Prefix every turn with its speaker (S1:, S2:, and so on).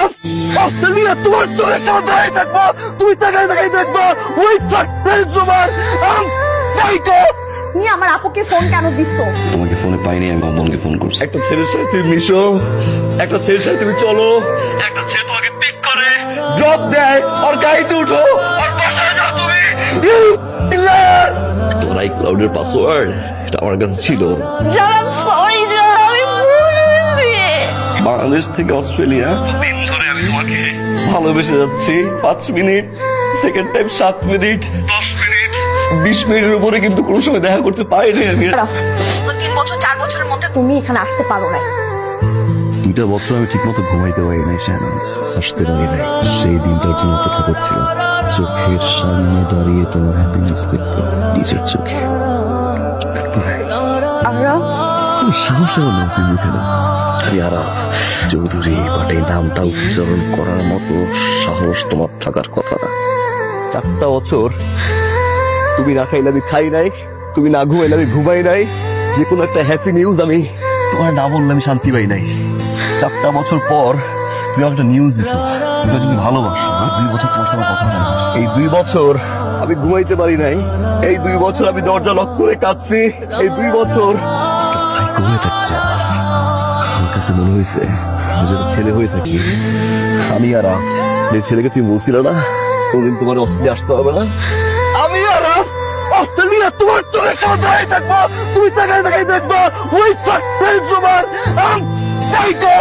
S1: Araf, Australia তোমার চোখের সামনে দাঁড়িয়ে থাকবো, তুমি তাকাই তাকাই দেখবো ওই সাকসেস তোমার সাইকো।
S2: তুমি আমার আপুকে ফোন কেন দিছো?
S3: তোমাকে ফোনে পাইনি, আমি বোনকে ফোন করছি।
S1: একটা ছেলের সাথে তুমি মিশো, একটা ছেলের সাথে তুমি চলো, একটা ছেলে তোমাকে পিক করে ড্রপ দেয়, ওর গাড়িতে উঠো, ওর বাসায় যাও তুমি।
S3: তোমার iCloud-এর পাসওয়ার্ড এটা আমার কাছে ছিল।
S2: জান সরি জান, আমি ভুল হয়েছে।
S3: বাংলাদেশ থেকে অস্ট্রেলিয়া
S1: দিন ধরে আমি তোমাকে
S3: ভালোবেসে যাচ্ছি। 5 minute, second time 7 minute,
S1: 10 minute
S3: 20 মিনিটের উপরে কিন্তু কোনো সময় দেখা করতে পারিনি আমি।
S2: আরাফ, 3 বছর 4 বছরের মধ্যে তুমি এখানে আসতে পারো না।
S3: 2টা বছর আমি ঠিক মতো ঘুমাইতে পারি নাই শাহনাজ, হাসতে পারি নাই। সেই দিনটার জন্য অপেক্ষা করছিলাম। চোখের সামনে দাঁড়িয়ে তোমার হ্যাপিনেস দেখবো নিজের চোখে।
S2: আরাফ,
S3: কোন সাহসের নাম তুমি মুখে না। আরে আরাফ চৌধুরী, বাট এই নামটা উচ্চারণ করার মতো সাহস তোমার থাকার কথা না। 4টা বছর তুমি না খাইলে আমি খাই নাই, তুমি না ঘুমাইলে আমি ঘুমাই নাই। যে কোনো একটা হ্যাপি নিউজ আমি তোমার না বললে আমি শান্তি পাই নাই। 4টা বছর পর তুমি আমাকে একটা নিউজ দিছো, তুমি যদি ভালোবাসো। 2 বছর তোমার সাথে কথা হয় না। এই 2 বছর আমি ঘুমাইতে পারি নাই। এই 2 বছর আমি দরজা লক করে কাঁদছি। এই 2 বছর সাইকো হয়ে থাকছি। আমার কাছে মনে হয়েছে আমি যদি ছেলে হয়ে থাকি, আমি আর যে ছেলেকে তুমি বলছিল না কোনদিন তোমার অস্ট্রেলিয়া আসতে হবে না,
S1: আমি আরাফ অস্ট্রেলিয়া তোমার চোখের সামনে দাঁড়িয়ে থাকবো, তুমি তাকাই তাকাই দেখবো ওই সাকসেস তোমার সাইকো।